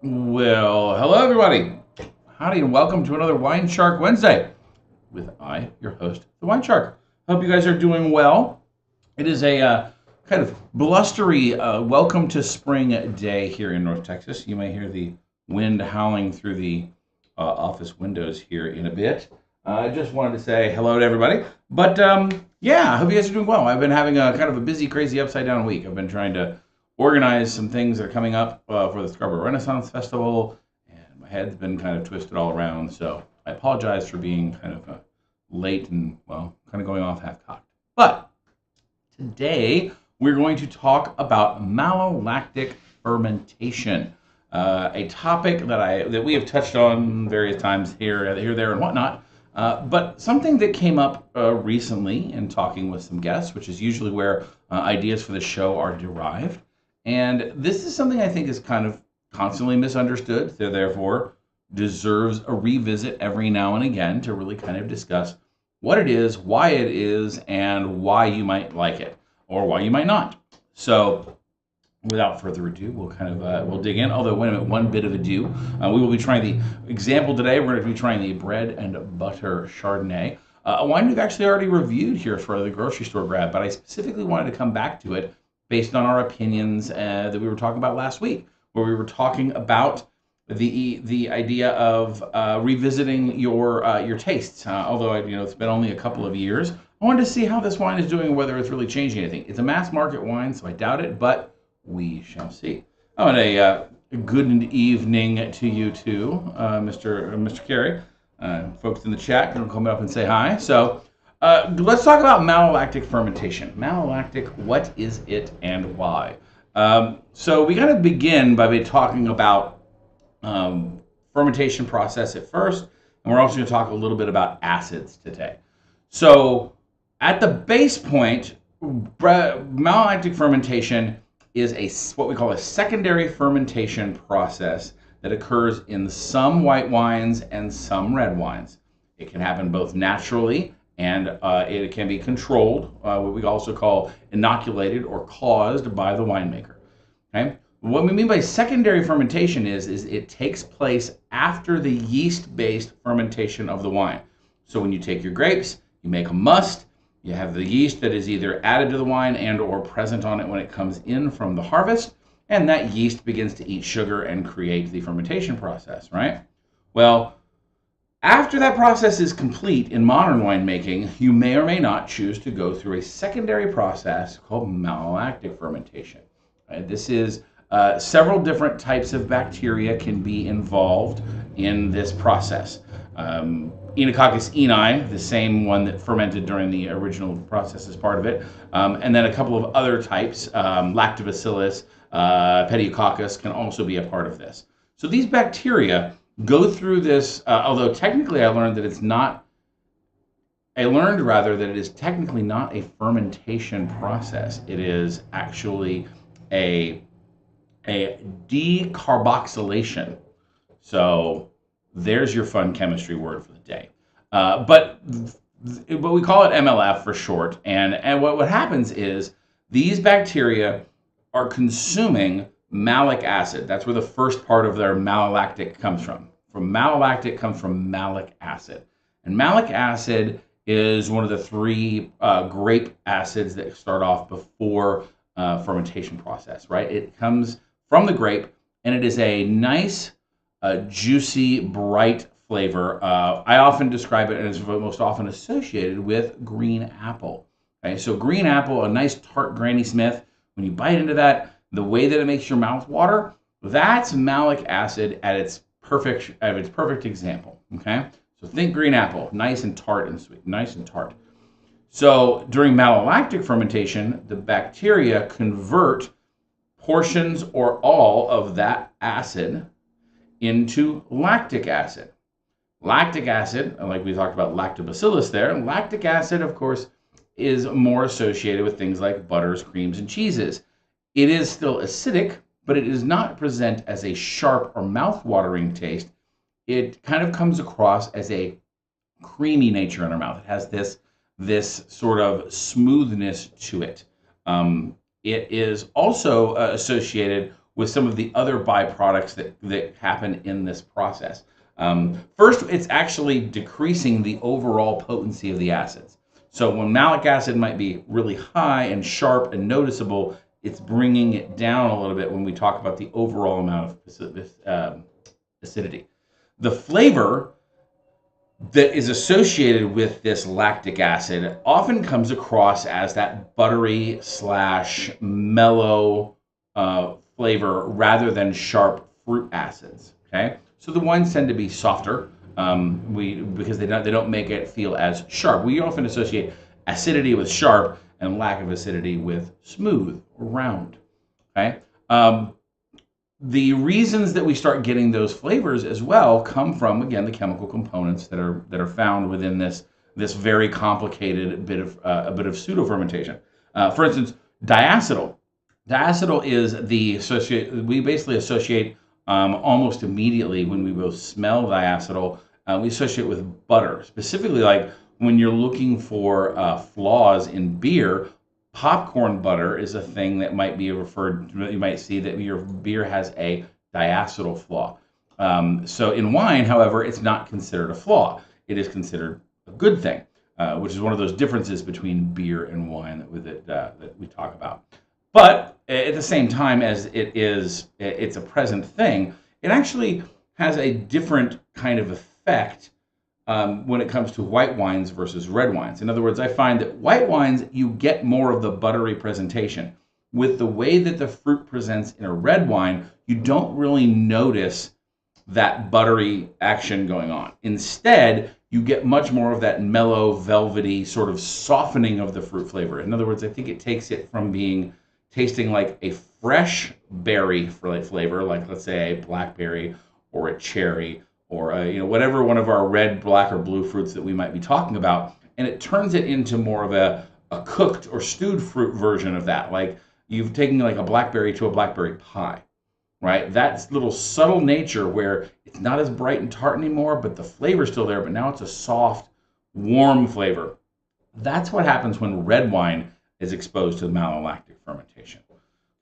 Well, hello everybody. Howdy and welcome to another WineShark Wednesday with your host, the WineShark. Hope you guys are doing well. It is a kind of blustery welcome to spring day here in North Texas. You may hear the wind howling through the office windows here in a bit. I just wanted to say hello to everybody. But yeah, I hope you guys are doing well. I've been having a kind of a busy, crazy, upside down week. I've been trying to organize some things that are coming up for the Scarborough Renaissance Festival, and my head's been kind of twisted all around. So I apologize for being kind of late and, well, kind of going off half-cocked. But today we're going to talk about malolactic fermentation, a topic that we have touched on various times here, there, and whatnot. But something that came up recently in talking with some guests, which is usually where ideas for the show are derived. And this is something I think is kind of constantly misunderstood, so therefore deserves a revisit every now and again to really kind of discuss what it is, why it is, and why you might like it or why you might not. So without further ado, we'll dig in. Although, wait a minute, one bit of ado. We will be trying the example today. We're going to be trying the bread and butter Chardonnay, a wine we've actually already reviewed here for the grocery store grab, but I specifically wanted to come back to it based on our opinions that we were talking about last week, where we were talking about the idea of revisiting your tastes. Although it's been only a couple of years, I wanted to see how this wine is doing, whether it's really changing anything. It's a mass market wine, so I doubt it, but we shall see. Oh, and a good evening to you too, Mr. Carey. Folks in the chat can come up and say hi. So let's talk about malolactic fermentation. Malolactic, what is it and why? So we got to begin by talking about fermentation process at first, and we're also going to talk a little bit about acids today. So at the base point, malolactic fermentation is what we call a secondary fermentation process that occurs in some white wines and some red wines. It can happen both naturally and it can be controlled, what we also call inoculated or caused by the winemaker. Okay? What we mean by secondary fermentation is it takes place after the yeast-based fermentation of the wine. So when you take your grapes, you make a must, you have the yeast that is either added to the wine and or present on it when it comes in from the harvest, and that yeast begins to eat sugar and create the fermentation process, right? Well, after that process is complete in modern winemaking, you may or may not choose to go through a secondary process called malolactic fermentation. Right? This is several different types of bacteria can be involved in this process. Enococcus eni, the same one that fermented during the original process, is part of it. And then a couple of other types, Lactobacillus, Pediococcus, can also be a part of this. So these bacteria go through this, although technically I learned that it is technically not a fermentation process. It is actually a decarboxylation. So there's your fun chemistry word for the day. But we call it MLF for short. And what happens is these bacteria are consuming malic acid. That's where the first part of their malolactic comes from. From malolactic comes from malic acid. And malic acid is one of the three grape acids that start off before fermentation process, right? It comes from the grape, and it is a nice, juicy, bright flavor. I often describe it as most often associated with green apple. Okay, so green apple, a nice tart Granny Smith. When you bite into that, the way that it makes your mouth water, that's malic acid at its perfect example. Okay, so think green apple, nice and tart and sweet, nice and tart. So during malolactic fermentation, the bacteria convert portions or all of that acid into lactic acid. Lactic acid, like we talked about lactobacillus there, lactic acid, of course, is more associated with things like butters, creams, and cheeses. It is still acidic, but it does not present as a sharp or mouth-watering taste. It kind of comes across as a creamy nature in our mouth. It has this sort of smoothness to it. It is also associated with some of the other byproducts that happen in this process. First, it's actually decreasing the overall potency of the acids. So when malic acid might be really high and sharp and noticeable, it's bringing it down a little bit when we talk about the overall amount of acidity. The flavor that is associated with this lactic acid often comes across as that buttery / mellow flavor rather than sharp fruit acids. Okay, so the wines tend to be softer because they don't make it feel as sharp. We often associate acidity with sharp and lack of acidity with smooth or round. Okay. The reasons that we start getting those flavors as well come from, again, the chemical components that are found within this very complicated bit of pseudo fermentation. For instance, diacetyl. Diacetyl is we basically associate almost immediately when we both smell diacetyl, we associate with butter. Specifically, like when you're looking for flaws in beer, popcorn butter is a thing that might be referred to. You might see that your beer has a diacetyl flaw. So in wine, however, it's not considered a flaw. It is considered a good thing, which is one of those differences between beer and wine that we talk about. But at the same time as it's a present thing, it actually has a different kind of effect when it comes to white wines versus red wines. In other words, I find that white wines, you get more of the buttery presentation. With the way that the fruit presents in a red wine, you don't really notice that buttery action going on. Instead, you get much more of that mellow, velvety sort of softening of the fruit flavor. In other words, I think it takes it from tasting like a fresh berry flavor, like let's say a blackberry or a cherry, or whatever one of our red, black, or blue fruits that we might be talking about, and it turns it into more of a cooked or stewed fruit version of that. Like you've taken like a blackberry to a blackberry pie, right? That little subtle nature where it's not as bright and tart anymore, but the flavor's still there, but now it's a soft, warm flavor. That's what happens when red wine is exposed to malolactic fermentation.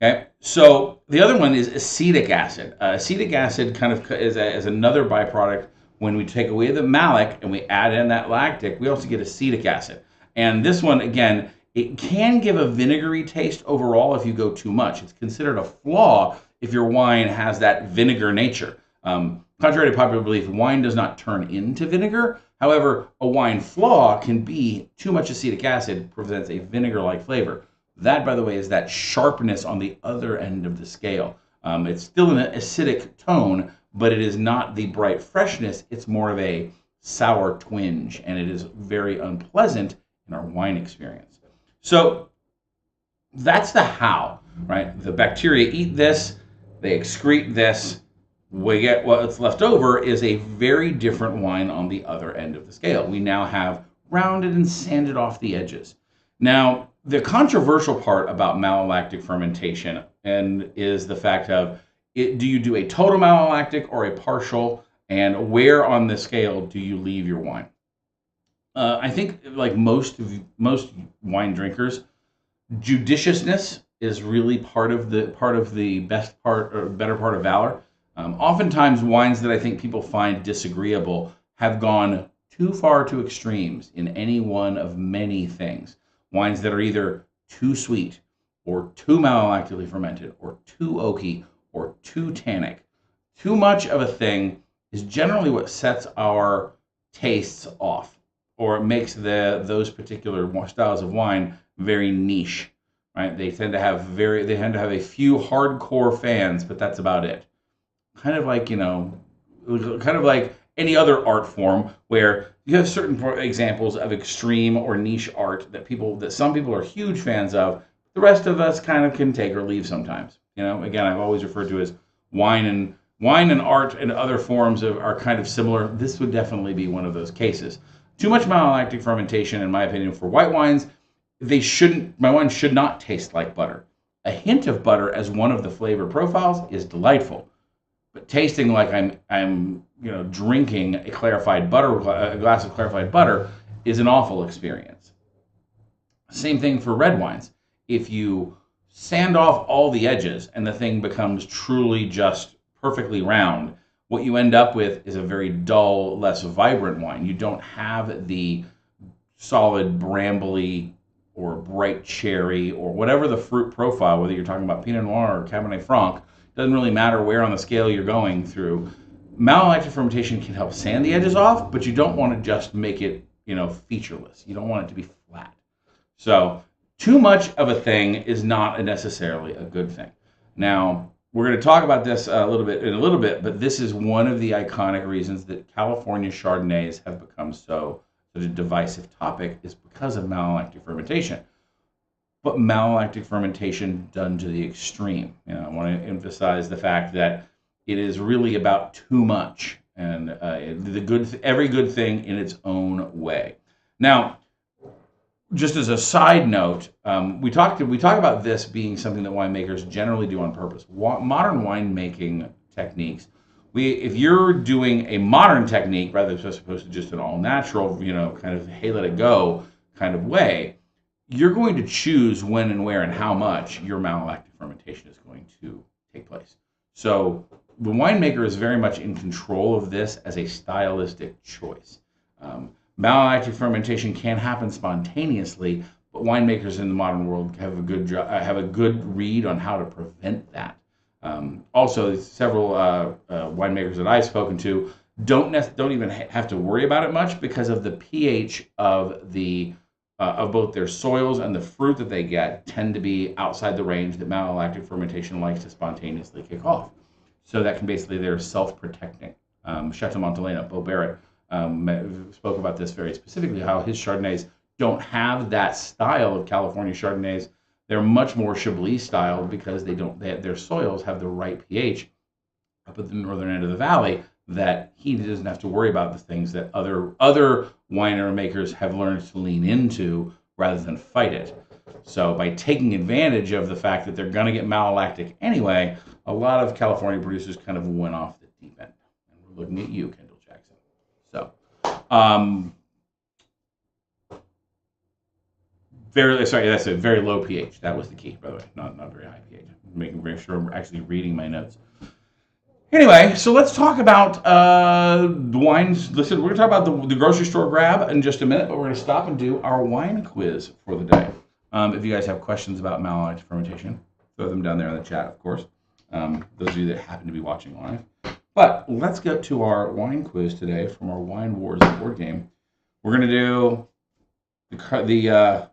Okay, so the other one is acetic acid. Acetic acid kind of is another byproduct. When we take away the malic and we add in that lactic, we also get acetic acid. And this one, again, it can give a vinegary taste overall if you go too much. It's considered a flaw if your wine has that vinegar nature. Contrary to popular belief, wine does not turn into vinegar. However, a wine flaw can be too much acetic acid presents a vinegar-like flavor. That, by the way, is that sharpness on the other end of the scale. It's still an acidic tone, but it is not the bright freshness. It's more of a sour twinge, and it is very unpleasant in our wine experience. So that's the how, right? The bacteria eat this, they excrete this, we get what's left over is a very different wine on the other end of the scale. We now have rounded and sanded off the edges. Now, the controversial part about malolactic fermentation is the fact of, do you do a total malolactic or a partial, and where on the scale do you leave your wine? I think, like most wine drinkers, judiciousness is really part of the best part or better part of valor. Oftentimes, wines that I think people find disagreeable have gone too far to extremes in any one of many things. Wines that are either too sweet, or too malolactically fermented, or too oaky, or too tannic. Too much of a thing is generally what sets our tastes off, or it makes those particular styles of wine very niche, right? They tend to have a few hardcore fans, but that's about it. Kind of like any other art form where you have certain examples of extreme or niche art that some people are huge fans of. The rest of us kind of can take or leave sometimes. Again, I've always referred to as wine and art and other forms are kind of similar. This would definitely be one of those cases. Too much malolactic fermentation, in my opinion, for white wines, my wine should not taste like butter. A hint of butter as one of the flavor profiles is delightful. But tasting like I'm drinking a glass of clarified butter is an awful experience. Same thing for red wines. If you sand off all the edges and the thing becomes truly just perfectly round, what you end up with is a very dull, less vibrant wine. You don't have the solid brambly or bright cherry or whatever the fruit profile, whether you're talking about Pinot Noir or Cabernet Franc, doesn't really matter where on the scale you're going through. Malolactic fermentation can help sand the edges off, but you don't want to just make it, featureless. You don't want it to be flat. So too much of a thing is not necessarily a good thing. Now, we're going to talk about this in a little bit, but this is one of the iconic reasons that California Chardonnays have become such a divisive topic is because of malolactic fermentation. But malolactic fermentation done to the extreme. I want to emphasize the fact that it is really about too much, and every good thing in its own way. Now, just as a side note, we talk about this being something that winemakers generally do on purpose. Modern winemaking techniques, if you're doing a modern technique rather than opposed to just an all-natural, kind of hey, let it go kind of way, you're going to choose when and where and how much your malolactic fermentation is going to take place. So the winemaker is very much in control of this as a stylistic choice. Malolactic fermentation can happen spontaneously, but winemakers in the modern world have a good read on how to prevent that. Also, several winemakers that I've spoken to don't even have to worry about it much because of the pH of both their soils and the fruit that they get tend to be outside the range that malolactic fermentation likes to spontaneously kick off. So that can basically, they're self-protecting. Chateau Montelena, Beau Barrett, spoke about this very specifically, how his Chardonnays don't have that style of California Chardonnays. They're much more Chablis styled because their soils have the right pH up at the northern end of the valley that he doesn't have to worry about the things that other wine makers have learned to lean into rather than fight it. So by taking advantage of the fact that they're going to get malolactic anyway, a lot of California producers kind of went off the deep end. And we're looking at you, Kendall Jackson. So, that's a very low pH. That was the key, by the way. Not very high pH. Making very sure I'm actually reading my notes. Anyway, so let's talk about the wines. Listen, we're going to talk about the grocery store grab in just a minute, but we're going to stop and do our wine quiz for the day. If you guys have questions about malolactic fermentation, throw them down there in the chat, of course. Those of you that happen to be watching live. But let's get to our wine quiz today from our Wine Wars board game. We're going to do the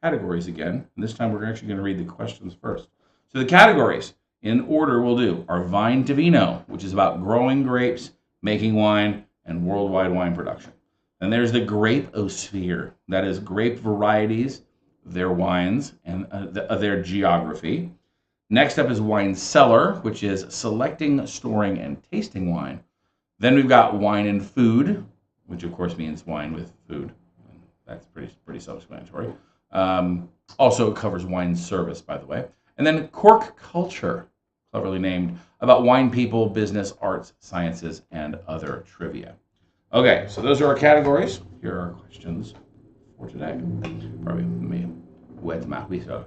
categories again. And this time we're actually going to read the questions first. So the categories, in order, we'll do our Vine to Vino, which is about growing grapes, making wine, and worldwide wine production. Then there's the Grape-osphere. That is grape varieties, their wines, and their geography. Next up is Wine Cellar, which is selecting, storing, and tasting wine. Then we've got Wine and Food, which of course means wine with food. That's pretty self-explanatory. Also covers wine service, by the way. And then Cork Culture, cleverly named, about wine people, business, arts, sciences, and other trivia. Okay, so those are our categories. Here are our questions for today. Probably let me wet my whistle.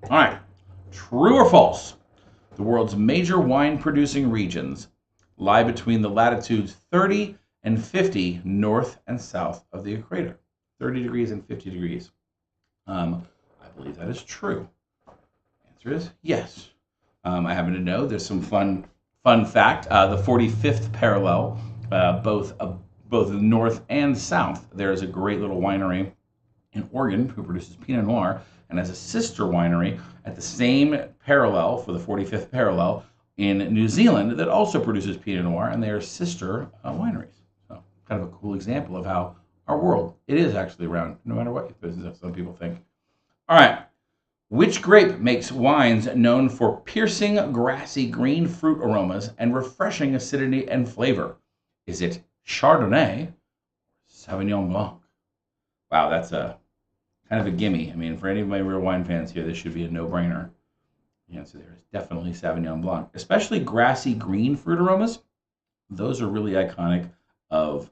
All right, true or false? The world's major wine-producing regions lie between the latitudes 30 and 50 north and south of the equator. 30 degrees and 50 degrees. I believe that is true. Answer is yes. I happen to know there's some fun fact. The 45th parallel, both north and south, there is a great little winery in Oregon who produces Pinot Noir and has a sister winery at the same parallel for the 45th parallel in New Zealand that also produces Pinot Noir, and they are sister wineries. So kind of a cool example of how our world, it is actually round, no matter what some people think. All right. Which grape makes wines known for piercing, grassy green fruit aromas and refreshing acidity and flavor? Is it Chardonnay or Sauvignon Blanc? Wow, that's a kind of a gimme. I mean, for any of my real wine fans here, this should be a no-brainer. The answer there is definitely Sauvignon Blanc. Especially grassy green fruit aromas. Those are really iconic of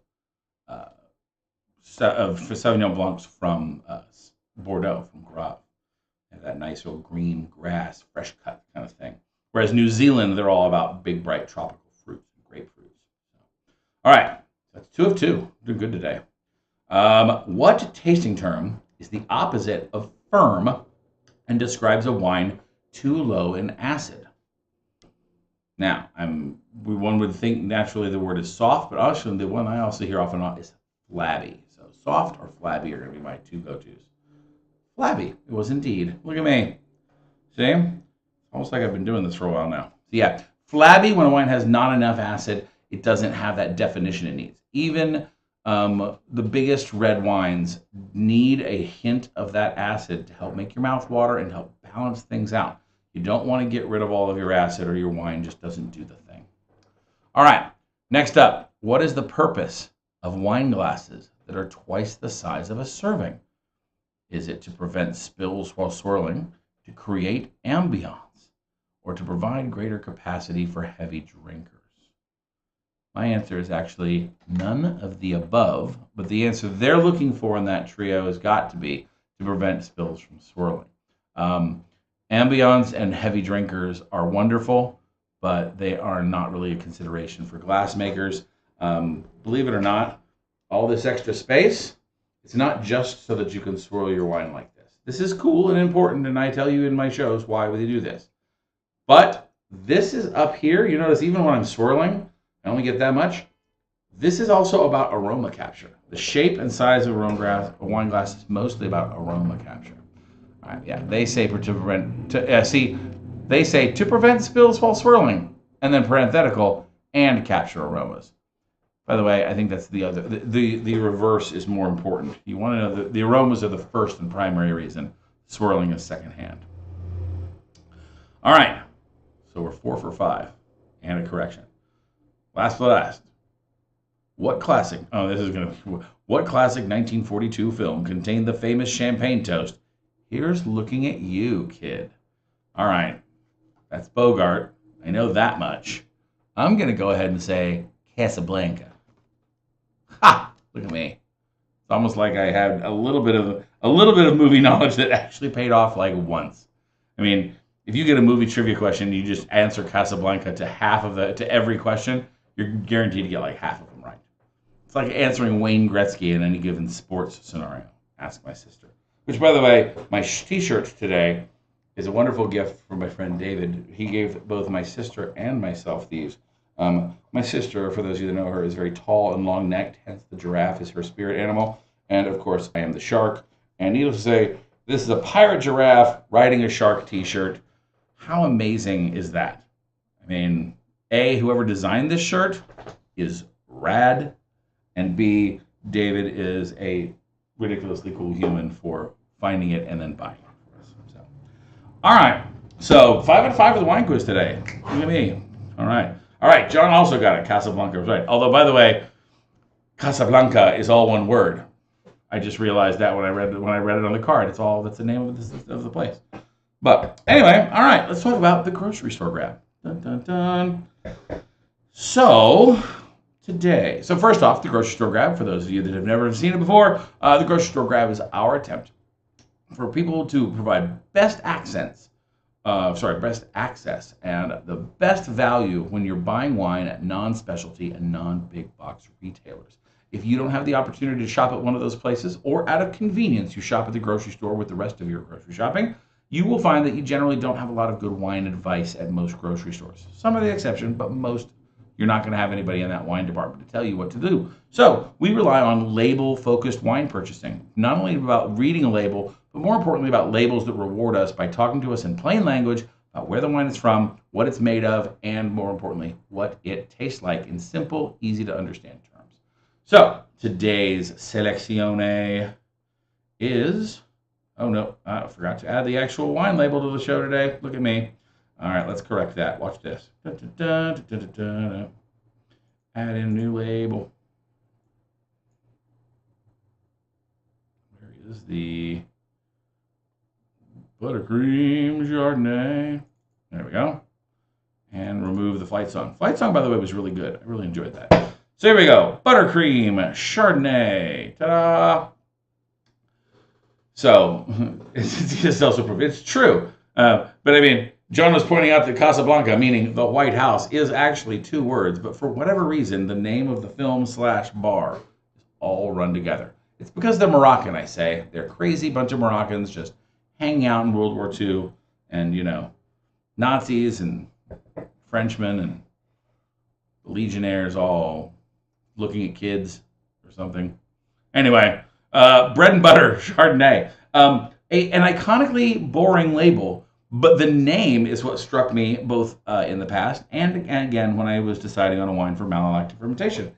Sauvignon Blancs from Bordeaux from Grave. They have that nice old green grass, fresh cut kind of thing. Whereas New Zealand, they're all about big, bright tropical fruits and grapefruits. All right, that's 2 of 2. Doing good today. What tasting term is the opposite of firm and describes a wine too low in acid? Now, one would think naturally the word is soft, but actually the one I also hear often is flabby. So soft or flabby are going to be my 2 go-tos. Flabby, it was indeed. Look at me. See? Almost like I've been doing this for a while now. So yeah, flabby, when a wine has not enough acid, it doesn't have that definition it needs. Even the biggest red wines need a hint of that acid to help make your mouth water and help balance things out. You don't want to get rid of all of your acid or your wine just doesn't do the thing. All right, next up, what is the purpose of wine glasses that are twice the size of a serving? Is it to prevent spills while swirling, to create ambiance, or to provide greater capacity for heavy drinkers? My answer is actually none of the above, but the answer they're looking for in that trio has got to be to prevent spills from swirling. Ambiance and heavy drinkers are wonderful, but they are not really a consideration for glass makers. Believe it or not, all this extra space, it's not just so that you can swirl your wine like this. This is cool and important, and I tell you in my shows why we do this. But this is up here. You notice even when I'm swirling, I only get that much. This is also about aroma capture. The shape and size of a wine glass is mostly about aroma capture. All right, yeah, they say to prevent spills while swirling, and then parenthetical, and capture aromas. By the way, I think that's the reverse is more important. You want to know the aromas are the first and primary reason. Swirling is secondhand. All right, so we're 4 for 5, and a correction. Last but last, what classic 1942 film contained the famous champagne toast? Here's looking at you, kid. All right, that's Bogart. I know that much. I'm going to go ahead and say Casablanca. Ha! Look at me. It's almost like I had a little bit of movie knowledge that actually paid off like once. I mean, if you get a movie trivia question, you just answer Casablanca to every question, you're guaranteed to get like half of them right. It's like answering Wayne Gretzky in any given sports scenario. Ask my sister. Which, by the way, my t-shirt today is a wonderful gift from my friend David. He gave both my sister and myself these. My sister, for those of you that know her, is very tall and long-necked, hence the giraffe is her spirit animal. And, of course, I am the shark. And needless to say, this is a pirate giraffe riding a shark t-shirt. How amazing is that? I mean, A, whoever designed this shirt is rad, and B, David is a ridiculously cool human for finding it and then buying it for us. So, all right. So 5 out of 5 for the wine quiz today. Look at me. All right. John also got it. Casablanca was right. Although, by the way, Casablanca is all one word. I just realized that when I read it on the card. That's the name of the place. But anyway, all right. Let's talk about the grocery store grab. Dun, dun, dun. So first off, the grocery store grab, for those of you that have never seen it before, the grocery store grab is our attempt for people to provide best access and the best value when you're buying wine at non-specialty and non-big box retailers. If you don't have the opportunity to shop at one of those places, or out of convenience you shop at the grocery store with the rest of your grocery shopping, you will find that you generally don't have a lot of good wine advice at most grocery stores. Some are the exception, but most, you're not going to have anybody in that wine department to tell you what to do. So we rely on label-focused wine purchasing, not only about reading a label, but more importantly about labels that reward us by talking to us in plain language about where the wine is from, what it's made of, and more importantly, what it tastes like in simple, easy to understand terms. So today's selezione is... Oh, no, I forgot to add the actual wine label to the show today. Look at me. All right, let's correct that. Watch this. Dun, dun, dun, dun, dun, dun, dun. Add in a new label. Where is the buttercream Chardonnay? There we go. And remove the flight song. Flight song, by the way, was really good. I really enjoyed that. So here we go. Buttercream Chardonnay. Ta-da! So it's just also proof. It's true. But I mean, John was pointing out that Casablanca, meaning the White House, is actually 2 words. But for whatever reason, the name of the film/bar is all run together. It's because they're Moroccan, I say. They're a crazy bunch of Moroccans just hanging out in World War II. And, Nazis and Frenchmen and legionnaires all looking at kids or something. Anyway, bread and butter Chardonnay. An iconically boring label, but the name is what struck me both in the past and again when I was deciding on a wine for malolactic fermentation.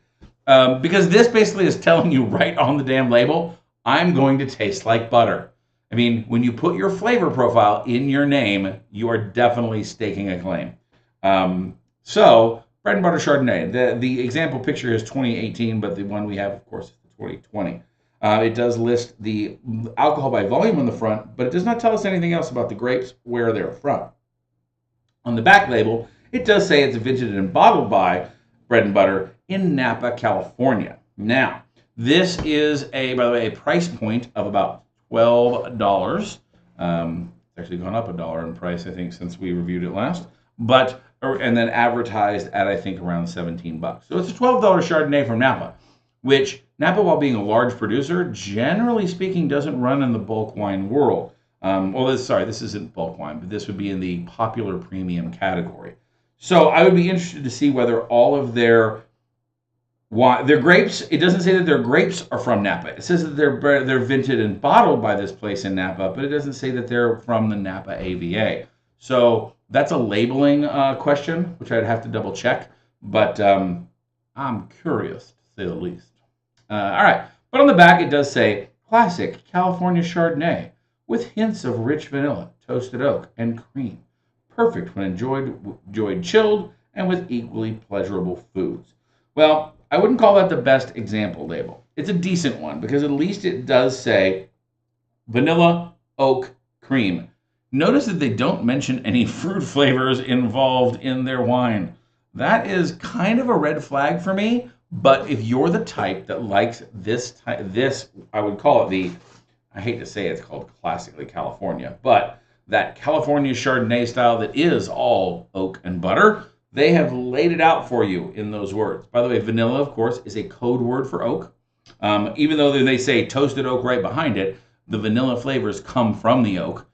Because this basically is telling you right on the damn label, I'm going to taste like butter. I mean, when you put your flavor profile in your name, you are definitely staking a claim. So, bread and butter Chardonnay. The example picture is 2018, but the one we have, of course, is 2020. It does list the alcohol by volume on the front, but it does not tell us anything else about the grapes, where they're from. On the back label, it does say it's vinted and bottled by Bread and Butter in Napa, California. Now, this is, by the way, a price point of about $12. It's actually gone up $1 in price, I think, since we reviewed it last. And then advertised at, I think, around $17. So it's a $12 Chardonnay from Napa, which Napa, while being a large producer, generally speaking, doesn't run in the bulk wine world. This isn't bulk wine, but this would be in the popular premium category. So I would be interested to see whether all of their grapes, it doesn't say that their grapes are from Napa. It says that they're vinted and bottled by this place in Napa, but it doesn't say that they're from the Napa AVA. So that's a labeling question, which I'd have to double check, but I'm curious to say the least. All right, but on the back it does say classic California Chardonnay with hints of rich vanilla, toasted oak, and cream. Perfect when enjoyed chilled and with equally pleasurable foods. Well, I wouldn't call that the best example label. It's a decent one because at least it does say vanilla, oak, cream. Notice that they don't mention any fruit flavors involved in their wine. That is kind of a red flag for me, but if you're the type that likes this, I would call it I hate to say it's called classically California, but that California Chardonnay style that is all oak and butter, they have laid it out for you in those words. By the way, vanilla, of course, is a code word for oak. Even though they say toasted oak right behind it, the vanilla flavors come from the oak.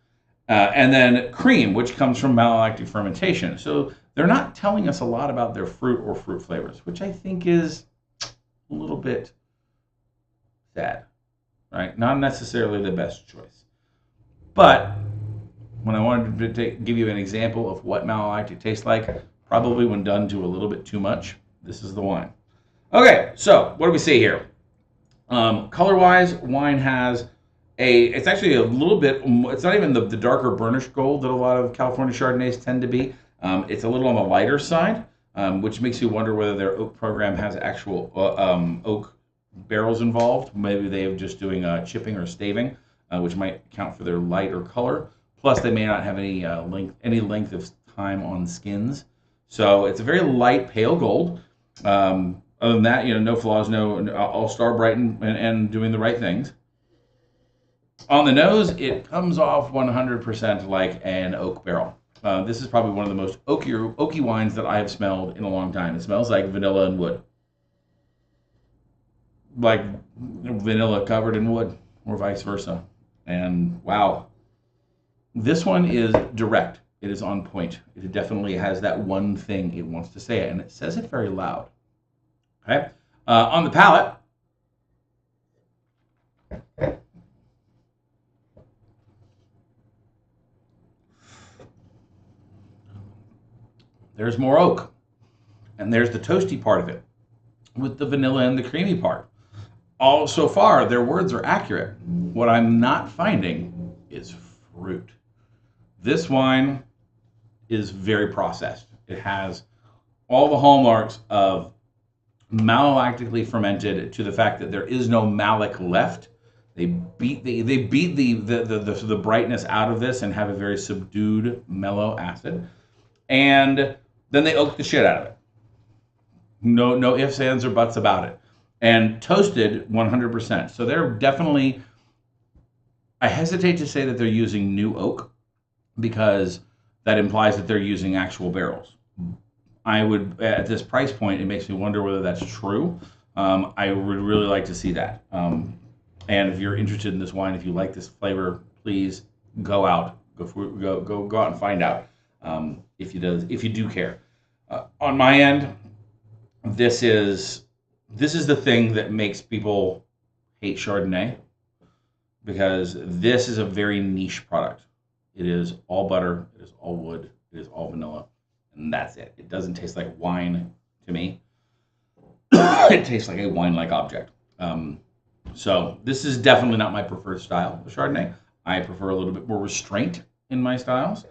And then cream, which comes from malolactic fermentation. So they're not telling us a lot about their fruit or fruit flavors, which I think is a little bit sad, right? Not necessarily the best choice. But when I wanted to give you an example of what malolactic tastes like, probably when done to a little bit too much, this is the wine. Okay, so what do we see here? Color-wise, wine has it's actually a little bit, it's not even the darker burnished gold that a lot of California Chardonnays tend to be. It's a little on the lighter side, which makes you wonder whether their oak program has actual oak barrels involved. Maybe they are just doing chipping or staving, which might account for their lighter color. Plus, they may not have any length of time on skins. So it's a very light, pale gold. Other than that, no flaws, no all-star bright and doing the right things. On the nose, it comes off 100% like an oak barrel. This is probably one of the most oaky wines that I have smelled in a long time. It smells like vanilla and wood. Like vanilla covered in wood, or vice versa. And wow, this one is direct. It is on point. It definitely has that one thing it wants to say, and it says it very loud. Okay. On the palate, there's more oak, and there's the toasty part of it with the vanilla and the creamy part. All so far, their words are accurate. What I'm not finding is fruit. This wine is very processed. It has all the hallmarks of malolactically fermented to the fact that there is no malic left. They beat the brightness out of this and have a very subdued, mellow acid. And then they oak the shit out of it. No ifs, ands, or buts about it. And toasted 100%. So they're definitely I hesitate to say that they're using new oak because that implies that they're using actual barrels. I would, at this price point, it makes me wonder whether that's true. I would really like to see that. And if you're interested in this wine, if you like this flavor, please go out, go out and find out if you do care. On my end, this is the thing that makes people hate Chardonnay, because this is a very niche product. It is all butter, it is all wood, it is all vanilla, and that's it. It doesn't taste like wine to me. It tastes like a wine-like object. So this is definitely not my preferred style of Chardonnay. I prefer a little bit more restraint in my styles,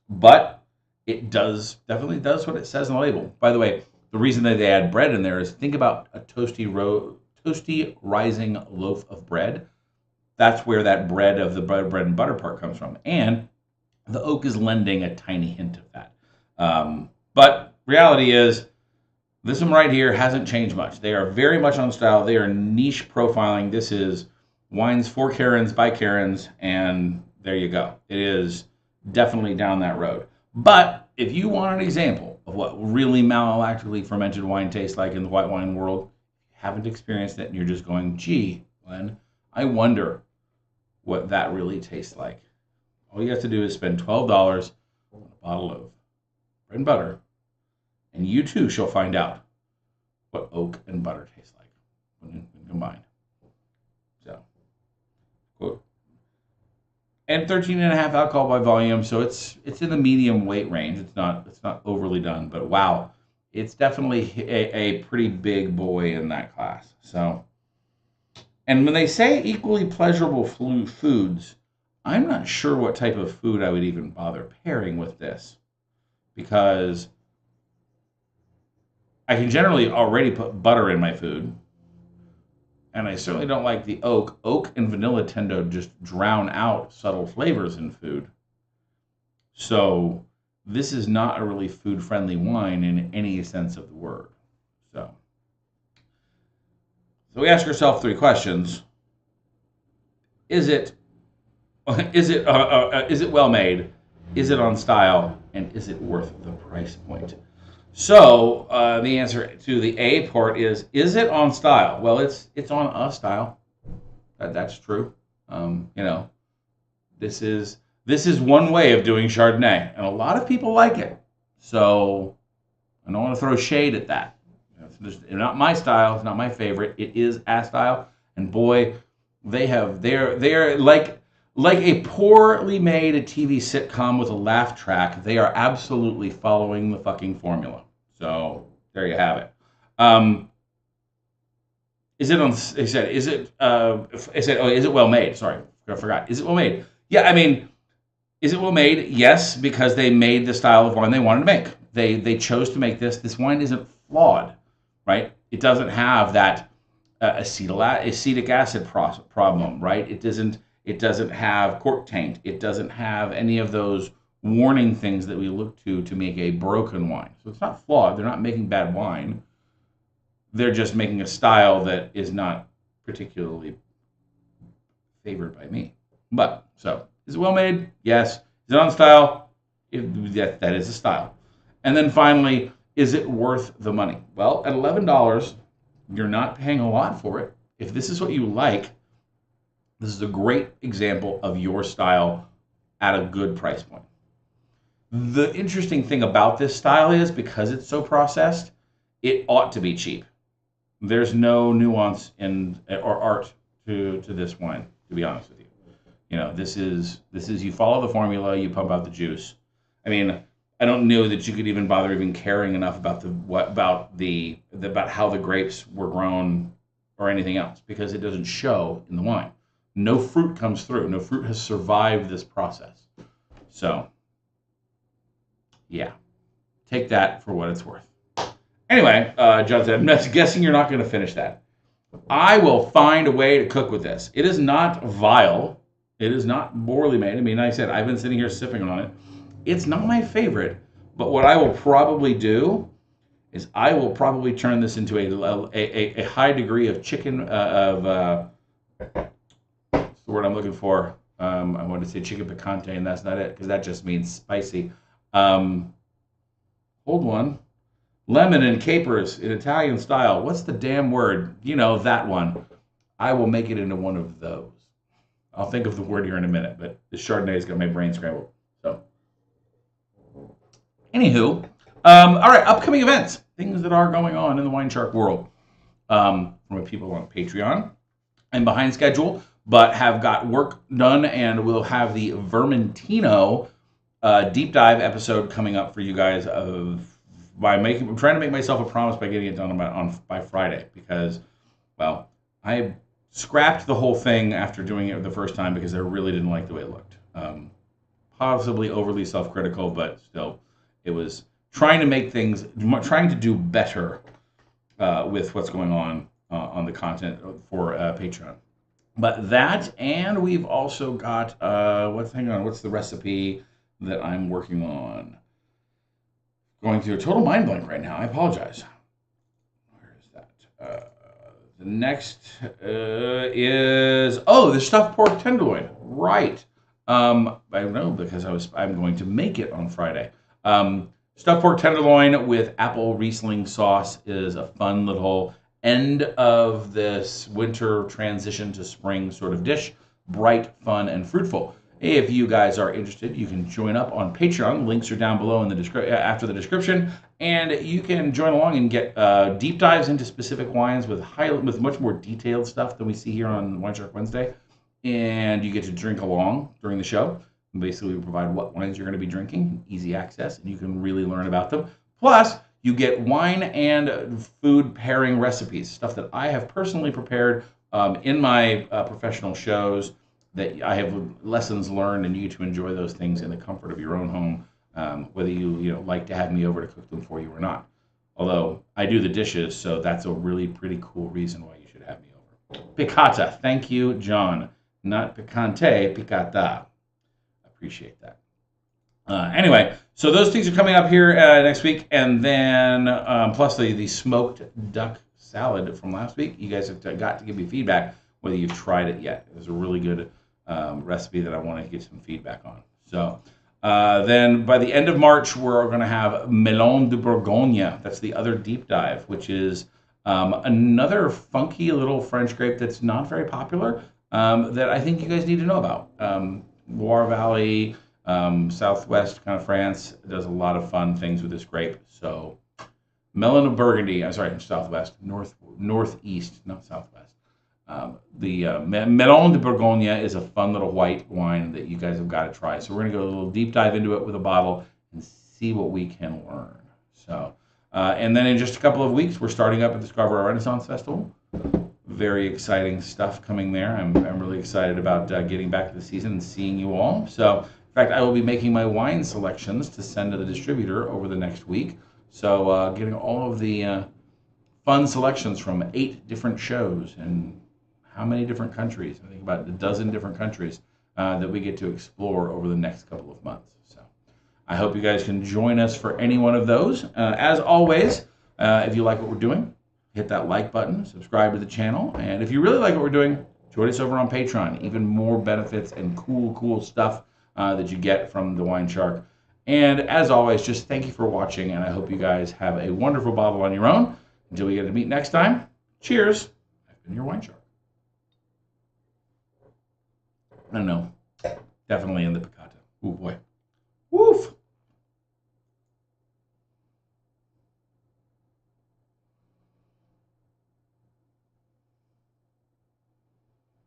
but it definitely does what it says on the label. By the way, the reason that they add bread in there is, think about a toasty rising loaf of bread. That's where that bread of the bread and butter part comes from. And the oak is lending a tiny hint of that. But reality is, this one right here hasn't changed much. They are very much on style. They are niche profiling. This is wines for Karens by Karens, and there you go. It is definitely down that road. But if you want an example of what really malolactically fermented wine tastes like in the white wine world, you haven't experienced it and you're just going, gee, Glenn, I wonder what that really tastes like. All you have to do is spend $12 on a bottle of bread and butter, and you too shall find out what oak and butter taste like when combined. So, quote. And 13.5 alcohol by volume, so it's in the medium weight range. It's not overly done, but wow, it's definitely a pretty big boy in that class. So, and when they say equally pleasurable foods, I'm not sure what type of food I would even bother pairing with this, because I can generally already put butter in my food, and I certainly don't like the oak. Oak and vanilla tend to just drown out subtle flavors in food. So this is not a really food-friendly wine in any sense of the word. So we ask ourselves 3 questions: Is it well made? Is it on style? And is it worth the price point? So the answer to the A part is it on style? Well, it's on a style. That's true. This is one way of doing Chardonnay, and a lot of people like it. So I don't want to throw shade at that. It's not my style. It's not my favorite. It is a style, and boy, they're like a poorly made TV sitcom with a laugh track. They are absolutely following the fucking formula. So there you have it. Is it on? They said, is it? They said, oh, is it well made? Sorry, I forgot. Is it well made? Yeah, I mean, is it well made? Yes, because they made the style of wine they wanted to make. They chose to make this. This wine isn't flawed, right? It doesn't have that acetic acid problem, right? It doesn't have cork taint. It doesn't have any of those warning things that we look to make a broken wine. So it's not flawed. They're not making bad wine. They're just making a style that is not particularly favored by me. But, so, is it well made? Yes. Is it on style? That is a style. And then finally, is it worth the money? Well, at $11, you're not paying a lot for it. If this is what you like, this is a great example of your style at a good price point. The interesting thing about this style is, because it's so processed, it ought to be cheap. There's no nuance or art to this wine, to be honest with you. This is you follow the formula, you pump out the juice. I mean, I don't know that you could even bother even caring enough about about how the grapes were grown or anything else, because it doesn't show in the wine. No fruit comes through. No fruit has survived this process. So, yeah, take that for what it's worth. Anyway, Jonathan, I'm guessing you're not going to finish that. I will find a way to cook with this. It is not vile. It is not poorly made. I mean, like I said, I've been sitting here sipping on it. It's not my favorite, but what I will probably do is I will probably turn this into a high degree of chicken, the word I'm looking for? I wanted to say chicken picante, and that's not it, because that just means spicy. Hold one. Lemon and capers in Italian style. What's the damn word? You know, that one. I will make it into one of those. I'll think of the word here in a minute, but the Chardonnay's got my brain scrambled. So, anywho, all right, upcoming events, things that are going on in the WineShark world. From people on Patreon. I'm behind schedule, but have got work done, and we'll have the Vermentino deep dive episode coming up for you guys. I'm trying to make myself a promise by getting it done by Friday, because, well, I scrapped the whole thing after doing it the first time because I really didn't like the way it looked. Possibly overly self-critical, but still, it was trying to do better with what's going on the content for Patreon. But that, and we've also got what's the recipe that I'm working on? Going through a total mind blank right now. I apologize. Where is that? The next is the stuffed pork tenderloin. Right. I know, because I'm going to make it on Friday. Stuffed pork tenderloin with apple Riesling sauce is a fun little end of this winter transition to spring sort of dish. Bright, fun, and fruitful. If you guys are interested, you can join up on Patreon. Links are down below in the after the description, and you can join along and get deep dives into specific wines with much more detailed stuff than we see here on WineShark Wednesday. And you get to drink along during the show. And basically, we provide what wines you're going to be drinking, easy access, and you can really learn about them. Plus, you get wine and food pairing recipes, stuff that I have personally prepared in my professional shows, that I have lessons learned, and you get to enjoy those things in the comfort of your own home, whether you like to have me over to cook them for you or not. Although I do the dishes, so that's a really pretty cool reason why you should have me over. Piccata, thank you, John. Not picante, piccata. Appreciate that. Anyway, so those things are coming up here next week, and then plus the smoked duck salad from last week. You guys have got to give me feedback whether you've tried it yet. It was a really good recipe that I want to get some feedback on. So then by the end of March, we're going to have Melon de Bourgogne. That's the other deep dive, which is another funky little French grape that's not very popular, that I think you guys need to know about. Loire Valley, southwest kind of France does a lot of fun things with this grape. So Melon of Burgundy, I'm sorry, southwest, northeast, not southwest. The Melon de Bourgogne is a fun little white wine that you guys have got to try. So we're going to go a little deep dive into it with a bottle and see what we can learn. So, and then in just a couple of weeks, we're starting up at the Scarborough Renaissance Festival. Very exciting stuff coming there. I'm really excited about getting back to the season and seeing you all. So, in fact, I will be making my wine selections to send to the distributor over the next week. So, getting all of the fun selections from 8 different shows and how many different countries? I think about a dozen different countries that we get to explore over the next couple of months. So, I hope you guys can join us for any one of those. As always, if you like what we're doing, hit that like button, subscribe to the channel, and if you really like what we're doing, join us over on Patreon. Even more benefits and cool stuff that you get from the WineShark. And as always, just thank you for watching, and I hope you guys have a wonderful bottle on your own. Until we get to meet next time, cheers. I've been your WineShark. I don't know, definitely in the piccata. Oh boy.